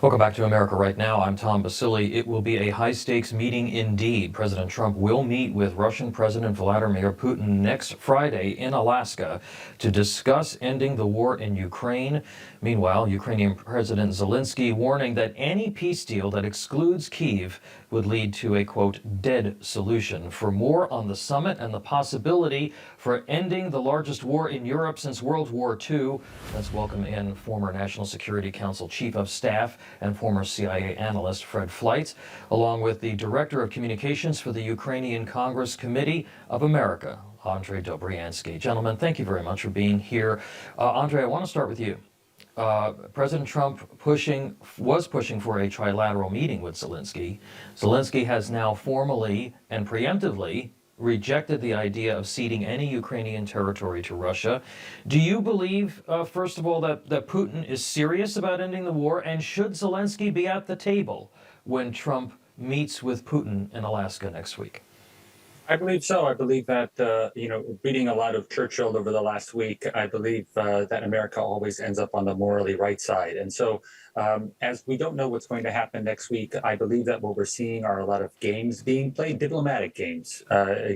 Welcome back to America Right Now. I'm Tom Basili. It will be a high-stakes meeting indeed. President Trump will meet with Russian President Vladimir Putin next Friday in Alaska to discuss ending the war in Ukraine. Meanwhile, Ukrainian President Zelensky warning that any peace deal that excludes Kyiv would lead to a, quote, dead solution. For more on the summit and the possibility for ending the largest war in Europe since World War II, let's welcome in former National Security Council Chief of Staff and former CIA analyst Fred Fleitz, along with the Director of Communications for the Ukrainian Congress Committee of America, Andrij Dobriansky. Gentlemen, thank you very much for being here. Andrij, I want to start with you. President Trump was pushing for a trilateral meeting with Zelensky. Zelensky has now formally and preemptively rejected the idea of ceding any Ukrainian territory to Russia. Do you believe, first of all, that Putin is serious about ending the war? And should Zelensky be at the table when Trump meets with Putin in Alaska next week? I believe so. I believe that, reading a lot of Churchill over the last week, I believe that America always ends up on the morally right side. And so as we don't know what's going to happen next week, I believe that what we're seeing are a lot of games being played, diplomatic games,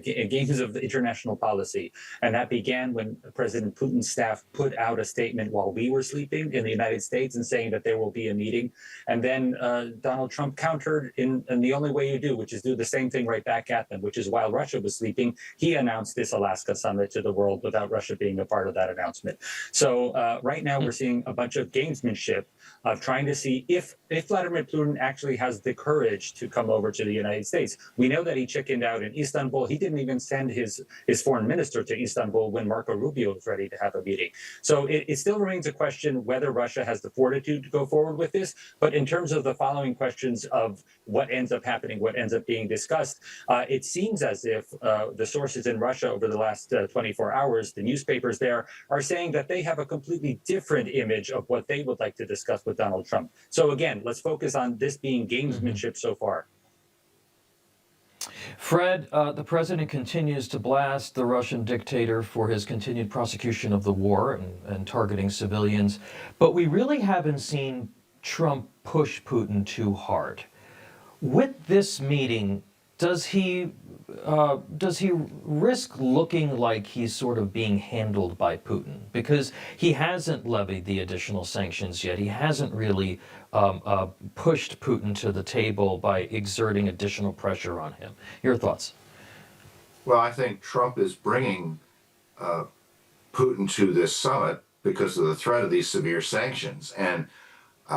games of international policy. And that began when President Putin's staff put out a statement while we were sleeping in the United States and saying that there will be a meeting. And then Donald Trump countered in the only way you do, which is do the same thing right back at them, which is while Russia was sleeping, he announced this Alaska summit to the world without Russia being a part of that announcement. So right now we're seeing a bunch of gamesmanship of trying to see if Vladimir Putin actually has the courage to come over to the United States. We know that he chickened out in Istanbul. He didn't even send his foreign minister to Istanbul when Marco Rubio was ready to have a meeting. So it still remains a question whether Russia has the fortitude to go forward with this. But in terms of the following questions of what ends up happening, what ends up being discussed, it seems as if the sources in Russia over the last 24 hours, the newspapers there, are saying that they have a completely different image of what they would like to discuss with Donald Trump. So again, let's focus on this being gamesmanship so far. Fred, the president continues to blast the Russian dictator for his continued prosecution of the war and targeting civilians, but we really haven't seen Trump push Putin too hard. With this meeting, does he risk looking like he's sort of being handled by Putin? Because he hasn't levied the additional sanctions yet. He hasn't really pushed Putin to the table by exerting additional pressure on him. Your thoughts? Well, I think Trump is bringing Putin to this summit because of the threat of these severe sanctions. And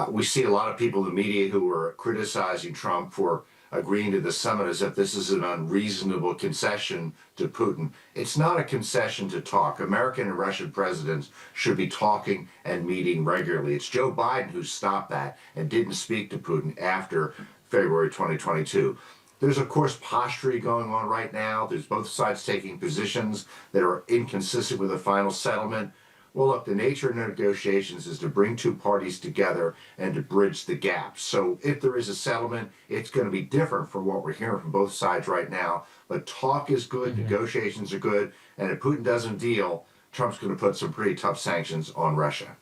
we see a lot of people in the media who are criticizing Trump for agreeing to the summit as if this is an unreasonable concession to Putin. It's not a concession to talk. American and Russian presidents should be talking and meeting regularly. It's Joe Biden who stopped that and didn't speak to Putin after February 2022. There's, of course, posturing going on right now. There's both sides taking positions that are inconsistent with a final settlement. Well, look, the nature of negotiations is to bring two parties together and to bridge the gap. So if there is a settlement, it's going to be different from what we're hearing from both sides right now. But talk is good, negotiations are good, and if Putin doesn't deal, Trump's going to put some pretty tough sanctions on Russia.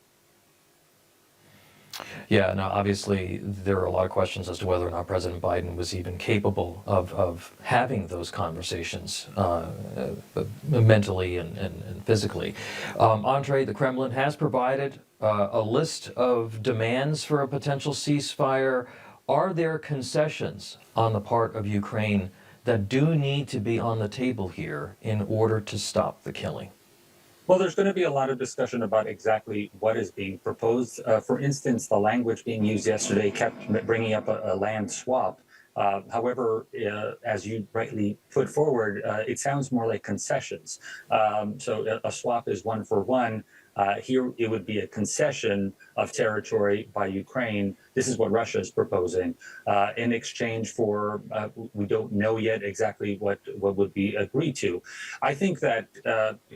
Yeah, now obviously there are a lot of questions as to whether or not President Biden was even capable of having those conversations mentally and physically. Andrij, the Kremlin has provided a list of demands for a potential ceasefire. Are there concessions on the part of Ukraine that do need to be on the table here in order to stop the killing? Well, there's going to be a lot of discussion about exactly what is being proposed. For instance, the language being used yesterday kept bringing up a land swap. However, as you rightly put forward, it sounds more like concessions. So a swap is 1 for 1. Here, it would be a concession of territory by Ukraine. This is what Russia is proposing in exchange for, we don't know yet exactly what would be agreed to. I think that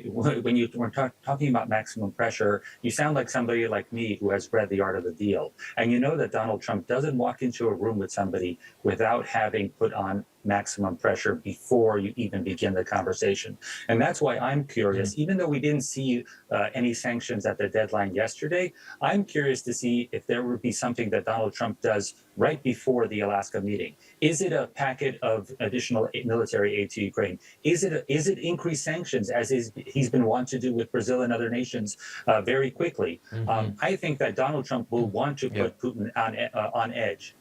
when we're talking about maximum pressure, you sound like somebody like me who has read The Art of the Deal. And you know that Donald Trump doesn't walk into a room with somebody without having put on maximum pressure before you even begin the conversation. And that's why I'm curious, even though we didn't see any sanctions at the deadline yesterday, I'm curious to see if there would be something that that Donald Trump does right before the Alaska meeting? Is it a packet of additional military aid to Ukraine? Is it increased sanctions, as he's been wont to do with Brazil and other nations very quickly? I think that Donald Trump will want to put Putin on edge.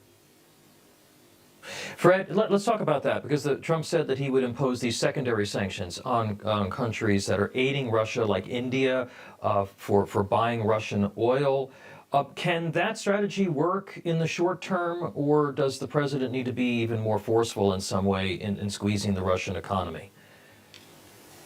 Fred, let's talk about that, because Trump said that he would impose these secondary sanctions on countries that are aiding Russia, like India, for buying Russian oil. Can that strategy work in the short term, or does the president need to be even more forceful in some way in squeezing the Russian economy?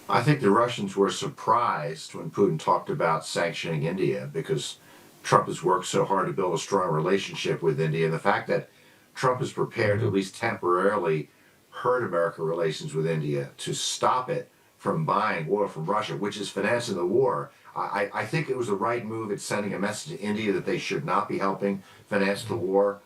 I think the Russians were surprised when Putin talked about sanctioning India, because Trump has worked so hard to build a strong relationship with India. And the fact that Trump is prepared to at least temporarily hurt American relations with India to stop it from buying oil from Russia, which is financing the war. I think it was the right move. It's sending a message to India that they should not be helping finance the war.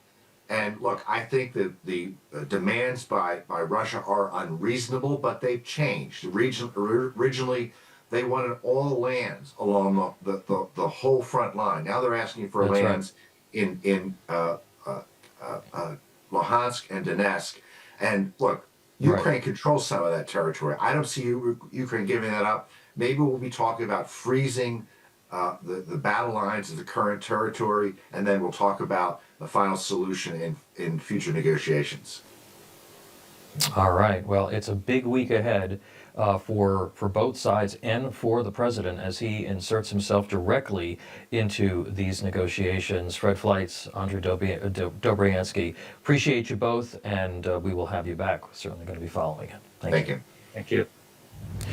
And look, I think that the demands by Russia are unreasonable, but they've changed. Originally, they wanted all lands along the whole front line. Now they're asking for lands in Luhansk and Donetsk. And look, Ukraine controls some of that territory. I don't see Ukraine giving that up. Maybe we'll be talking about freezing the battle lines of the current territory, and then we'll talk about the final solution in future negotiations. All right. Well, it's a big week ahead for both sides and for the president as he inserts himself directly into these negotiations. Fred Fleitz, Andrij Dobriansky, appreciate you both, and we will have you back. We're certainly going to be following it. Thank you. Thank you.